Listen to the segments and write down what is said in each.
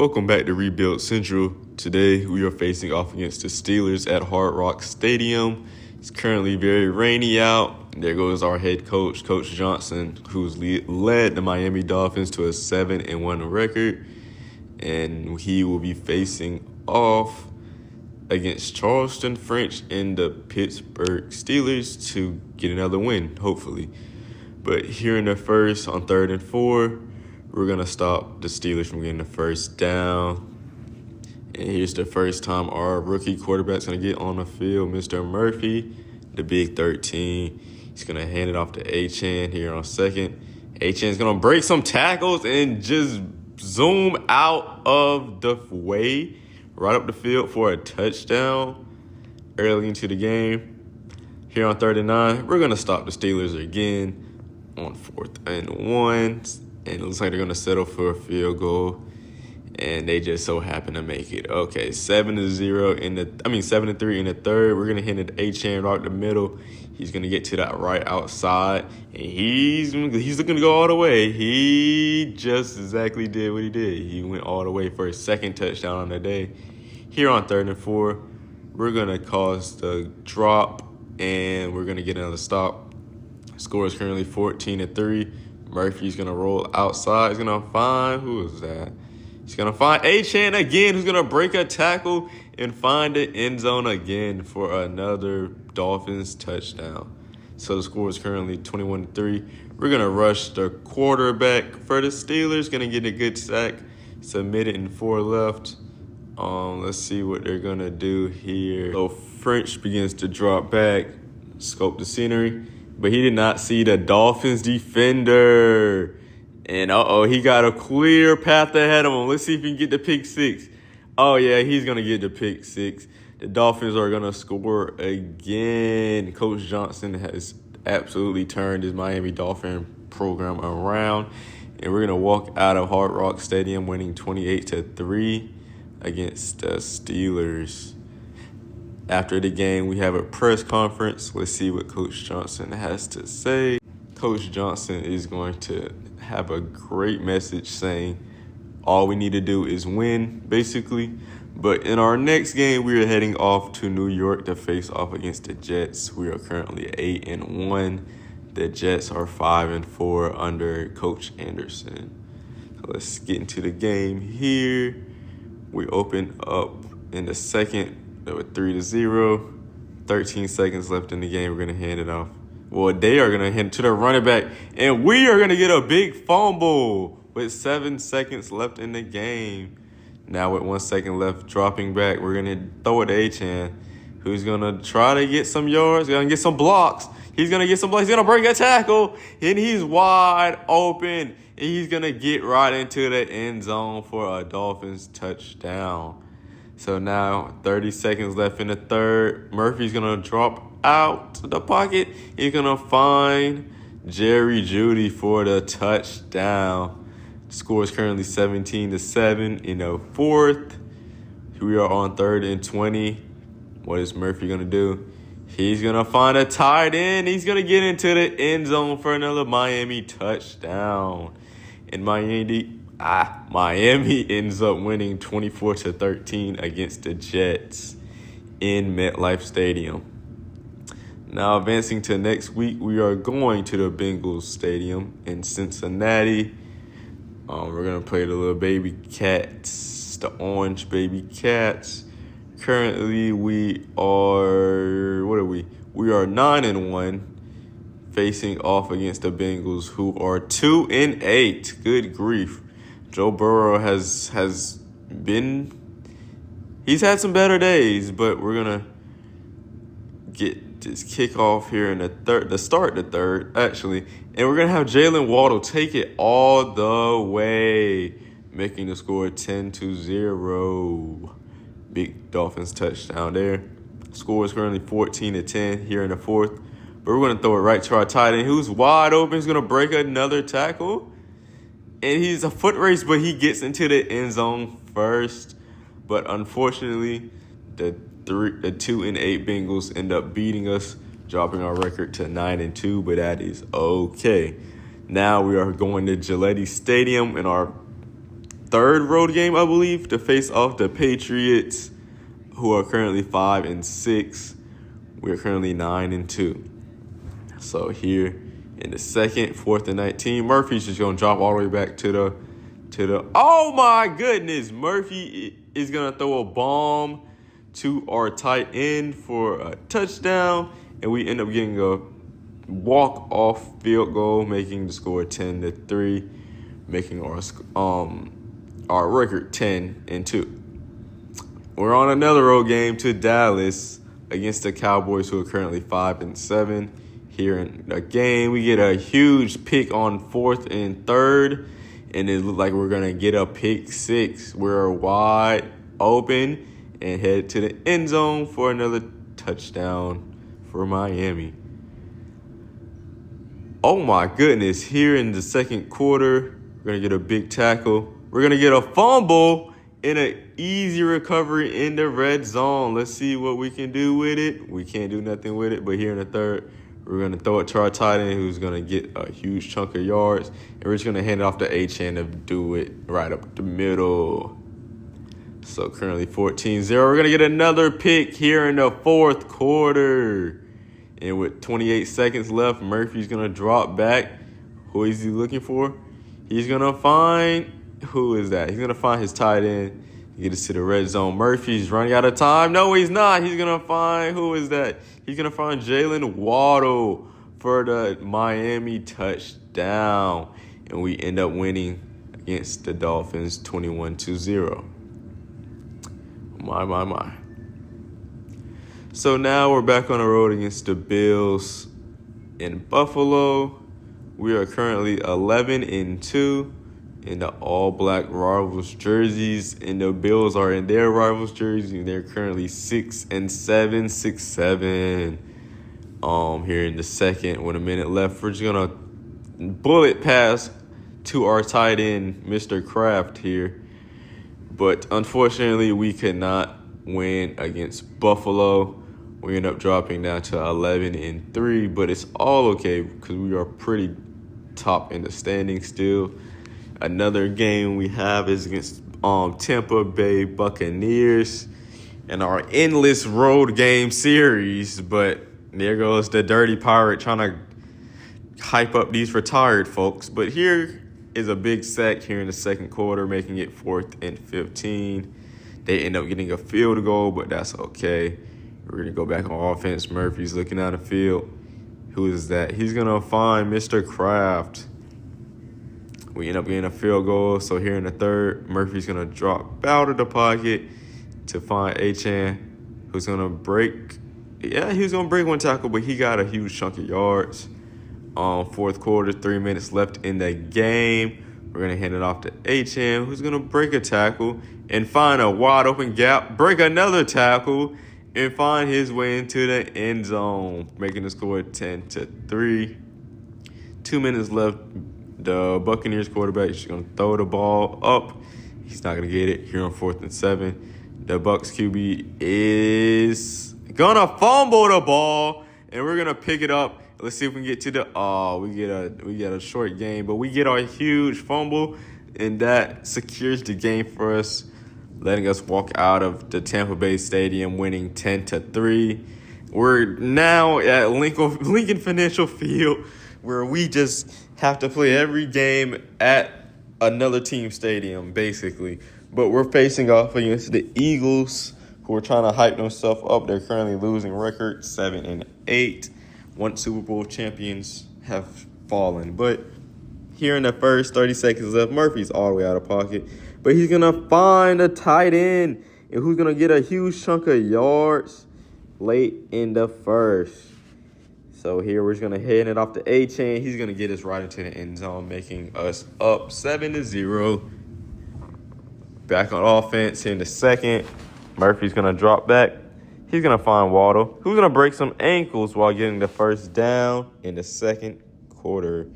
Welcome back to Rebuild Central. Today we are facing off against the Steelers at Hard Rock Stadium. It's currently very rainy out. There goes our head coach, Coach Johnson, who's led the Miami Dolphins to a 7-1 record. And he will be facing off against Charleston French and the Pittsburgh Steelers to get another win, hopefully. But here in the first, on 3rd and 4, we're going to stop the Steelers from getting the first down. And here's the first time our rookie quarterback's going to get on the field, Mr. Murphy, the Big 13. He's going to hand it off to Achane here on second. Achane's going to break some tackles and just zoom out of the way, right up the field for a touchdown early into the game. Here on 3rd and 9, we're going to stop the Steelers again on 4th and 1. And it looks like they're going to settle for a field goal. And they just so happen to make it. Okay, 7-3 in the third. We're going to hand it to Achane right the middle. He's going to get to that right outside. And he's looking to go all the way. He just exactly did what he did. He went all the way for his second touchdown on the day. Here on 3rd and 4, we're going to cause the drop. And we're going to get another stop. Score is currently 14-3. Murphy's going to roll outside. He's going to find, who is that? He's going to find Achane again, who's going to break a tackle and find the end zone again for another Dolphins touchdown. So the score is currently 21-3. We're going to rush the quarterback for the Steelers. Going to get a good sack. Submit it in 4 left. Let's see what they're going to do here. So French begins to drop back, scope the scenery. But he did not see the Dolphins defender. And he got a clear path ahead of him. Let's see if he can get the pick 6. Oh, yeah, he's going to get the pick 6. The Dolphins are going to score again. Coach Johnson has absolutely turned his Miami Dolphin program around. And we're going to walk out of Hard Rock Stadium winning 28-3 against the Steelers. After the game, we have a press conference. Let's see what Coach Johnson has to say. Coach Johnson is going to have a great message saying all we need to do is win, basically. But in our next game, we are heading off to New York to face off against the Jets. We are currently 8-1. The Jets are 5-4 under Coach Anderson. So let's get into the game here. We open up in the second with 3-0. 13 seconds left in the game. We're going to hand it off. Well, they are going to hand it to the running back. And we are going to get a big fumble with 7 seconds left in the game. Now with 1 second left, dropping back, we're going to throw it to Achane, who's going to try to get some yards, going to get some blocks. He's going to get some blocks. He's going to break a tackle. And he's wide open. And he's going to get right into the end zone for a Dolphins touchdown. So now 30 seconds left in the third. Murphy's going to drop out the pocket. He's going to find Jerry Jeudy for the touchdown. The score is currently 17-7 in the fourth. We are on 3rd and 20. What is Murphy going to do? He's going to find a tight end. He's going to get into the end zone for another Miami touchdown. And Miami ends up winning 24-13 against the Jets in MetLife Stadium. Now advancing to next week, we are going to the Bengals Stadium in Cincinnati. We're going to play the little baby cats, the orange baby cats. Currently, we are 9-1, facing off against the Bengals, who are 2-8. Good grief. Joe Burrow has had some better days, but we're going to get this kickoff here in the start of the third, actually. And we're going to have Jalen Waddle take it all the way, making the score 10-0. Big Dolphins touchdown there. Score is currently 14-10 here in the fourth. But we're going to throw it right to our tight end, who's wide open. He's going to break another tackle. And he's a foot race, but he gets into the end zone first. But unfortunately, the 2-8 Bengals end up beating us, dropping our record to 9-2. But that is okay. Now we are going to Gillette Stadium in our third road game, I believe, to face off the Patriots, who are currently 5-6. We're currently 9-2. So here in the second, 4th and 19, Murphy's just gonna drop all the way back to the. Oh my goodness! Murphy is gonna throw a bomb to our tight end for a touchdown, and we end up getting a walk-off field goal, making the score 10-3, making our record 10-2. We're on another road game to Dallas against the Cowboys, who are currently 5-7. Here in the game, we get a huge pick on 4th and 3rd, and it looked like we're gonna get a pick 6. We're wide open and head to the end zone for another touchdown for Miami. Oh my goodness, here in the second quarter, we're going to get a big tackle. We're going to get a fumble and an easy recovery in the red zone. Let's see what we can do with it. We can't do nothing with it, but here in the third, we're going to throw it to our tight end, who's going to get a huge chunk of yards, and we're just going to hand it off to H-N to do it right up the middle. So currently 14-0. We're going to get another pick here in the fourth quarter. And with 28 seconds left, Murphy's going to drop back. Who is he looking for? He's going to find, who is that? He's going to find his tight end. Get us to the red zone. Murphy's running out of time. No, he's not. He's going to find, who is that? He's going to find Jalen Waddle for the Miami touchdown. And we end up winning against the Dolphins 21-0. My. So now we're back on the road against the Bills in Buffalo. We are currently 11-2 in the all-black Rivals jerseys, and the Bills are in their Rivals jerseys, and they're currently 6-7. Here in the second, with a minute left, we're just gonna bullet pass to our tight end, Mr. Kraft here. But unfortunately, we could not win against Buffalo. We end up dropping down to 11-3, but it's all okay because we are pretty top in the standings still. Another game we have is against Tampa Bay Buccaneers in our endless road game series. But there goes the dirty pirate trying to hype up these retired folks. But here is a big sack here in the second quarter, making it 4th and 15. They end up getting a field goal, but that's okay. We're going to go back on offense. Murphy's looking out the field. Who is that? He's going to find Mr. Kraft. We end up getting a field goal. So here in the third, Murphy's going to drop out of the pocket to find H-N, who's going to break. Yeah, he was going to break one tackle, but he got a huge chunk of yards. Fourth quarter, 3 minutes left in the game. We're going to hand it off to H-N, who's going to break a tackle and find a wide open gap, break another tackle, and find his way into the end zone, making the score 10-3. 2 minutes left. The Buccaneers quarterback is going to throw the ball up. He's not going to get it here on 4th and 7. The Bucs QB is going to fumble the ball, and we're going to pick it up. Let's see if we can get to the we get a short game, but we get our huge fumble, and that secures the game for us, letting us walk out of the Tampa Bay Stadium winning 10-3. We're now at Lincoln Financial Field, where we just have to play every game at another team stadium, basically. But we're facing off against the Eagles, who are trying to hype themselves up. They're currently losing record 7-8. Once Super Bowl champions have fallen. But here in the first 30 seconds left, Murphy's all the way out of pocket. But he's going to find a tight end, and who's going to get a huge chunk of yards late in the first. So here we're just going to hand it off to A-Chain. He's going to get us right into the end zone, making us up 7-0. Back on offense here in the second. Murphy's going to drop back. He's going to find Waddle, who's going to break some ankles while getting the first down in the second quarter.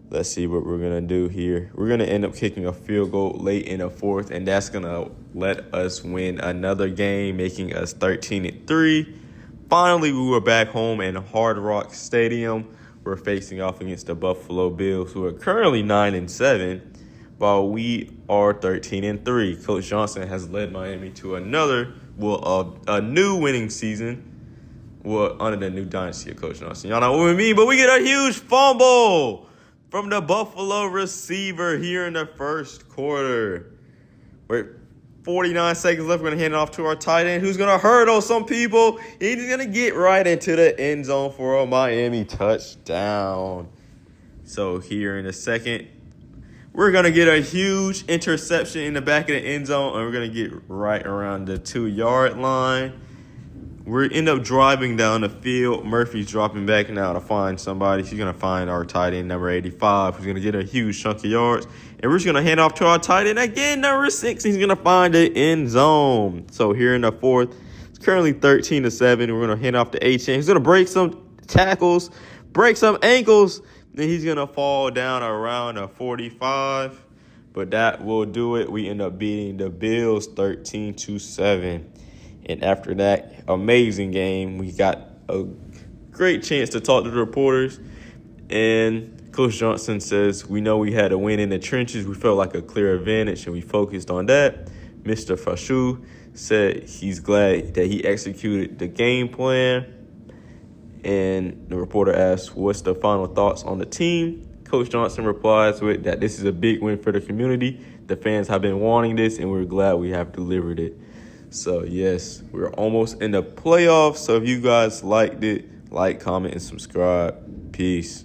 Let's see what we're going to do here. We're going to end up kicking a field goal late in the fourth, and that's going to let us win another game, making us 13-3. Finally, we were back home in Hard Rock Stadium. We're facing off against the Buffalo Bills, who are currently 9-7. while we are 13-3. Coach Johnson has led Miami to a new winning season. Well, under the new dynasty of Coach Johnson. Y'all know what we mean, but we get a huge fumble from the Buffalo receiver here in the first quarter. With 49 seconds left, we're going to hand it off to our tight end, who's going to hurdle some people. He's going to get right into the end zone for a Miami touchdown. So here in a second, we're going to get a huge interception in the back of the end zone, and we're going to get right around the 2-yard line. We end up driving down the field. Murphy's dropping back now to find somebody. She's going to find our tight end, number 85, who's going to get a huge chunk of yards. And we're just going to hand off to our tight end again, number 6. He's going to find the end zone. So here in the fourth, it's currently 13-7. We're going to hand off to H.N. He's going to break some tackles, break some ankles. Then he's going to fall down around a 45. But that will do it. We end up beating the Bills 13-7. And after that amazing game, we got a great chance to talk to the reporters. And Coach Johnson says, we know we had a win in the trenches. We felt like a clear advantage, and we focused on that. Mr. Fashu said he's glad that he executed the game plan. And the reporter asked, what's the final thoughts on the team? Coach Johnson replies with that this is a big win for the community. The fans have been wanting this, and we're glad we have delivered it. So, yes, we're almost in the playoffs. So if you guys liked it, like, comment, and subscribe. Peace.